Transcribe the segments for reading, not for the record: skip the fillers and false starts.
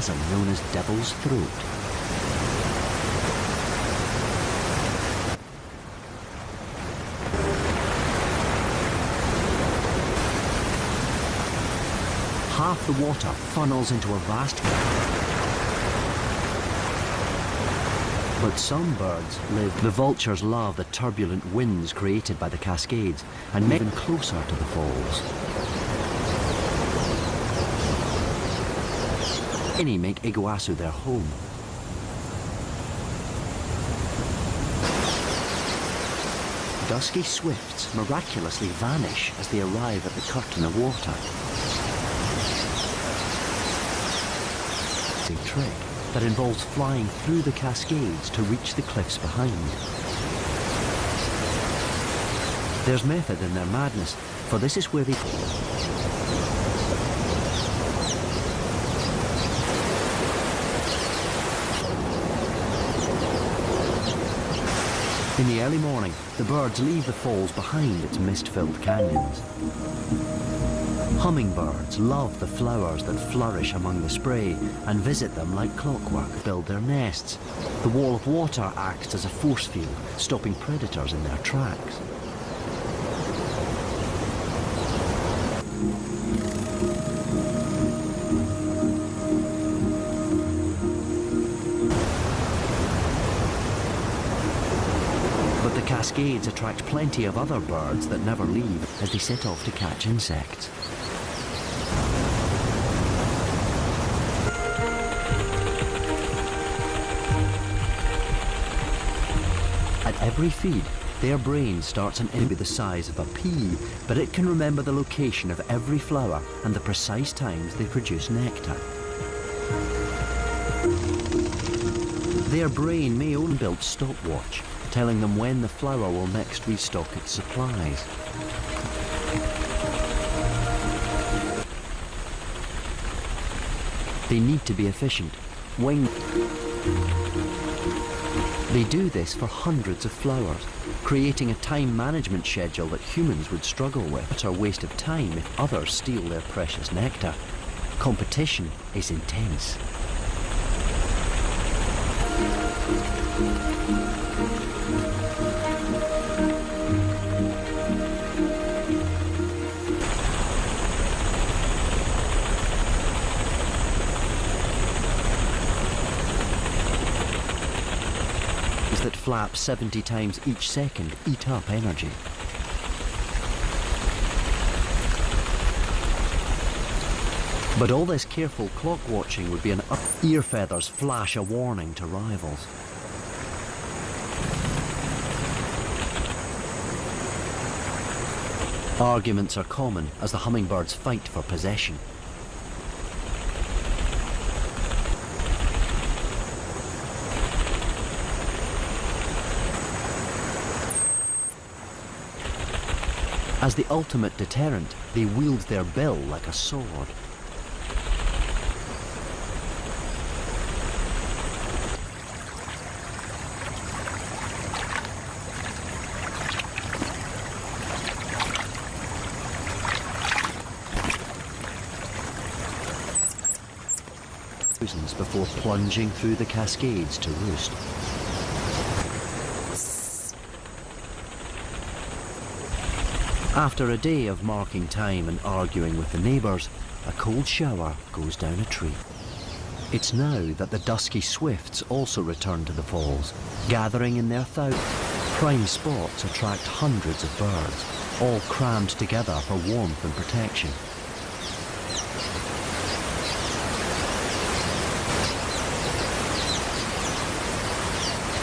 chasm known as Devil's Throat. Half the water funnels into a vast... But some birds live. The vultures love the turbulent winds created by the cascades and make them closer to the falls. Many make Iguazu their home. Dusky swifts miraculously vanish as they arrive at the curtain of water. A trick that involves flying through the cascades to reach the cliffs behind. There's method in their madness, for this is where they... In the early morning, the birds leave the falls behind its mist-filled canyons. Hummingbirds love the flowers that flourish among the spray and visit them like clockwork, build their nests. The wall of water acts as a force field, stopping predators in their tracks. But the cascades attract plenty of other birds that never leave as they set off to catch insects. At every feed, their brain starts an image the size of a pea, but it can remember the location of every flower and the precise times they produce nectar. Their brain may own built stopwatch, telling them when the flower will next restock its supplies. They need to be efficient. They do this for hundreds of flowers, creating a time management schedule that humans would struggle with. It's a waste of time if others steal their precious nectar. Competition is intense. That flap 70 times each second eat up energy. But all this careful clock watching would be an ear feathers flash a warning to rivals. Arguments are common as the hummingbirds fight for possession. As the ultimate deterrent, they wield their bill like a sword. Before plunging through the cascades to roost. After a day of marking time and arguing with the neighbours, a cold shower goes down a tree. It's now that the dusky swifts also return to the falls, gathering in their thousands. Prime spots attract hundreds of birds, all crammed together for warmth and protection.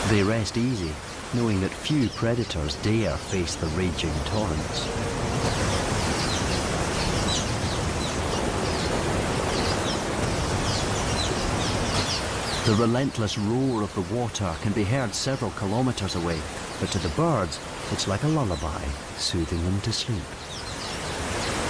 They rest easy, knowing that few predators dare face the raging torrents. The relentless roar of the water can be heard several kilometers away, but to the birds, it's like a lullaby, soothing them to sleep.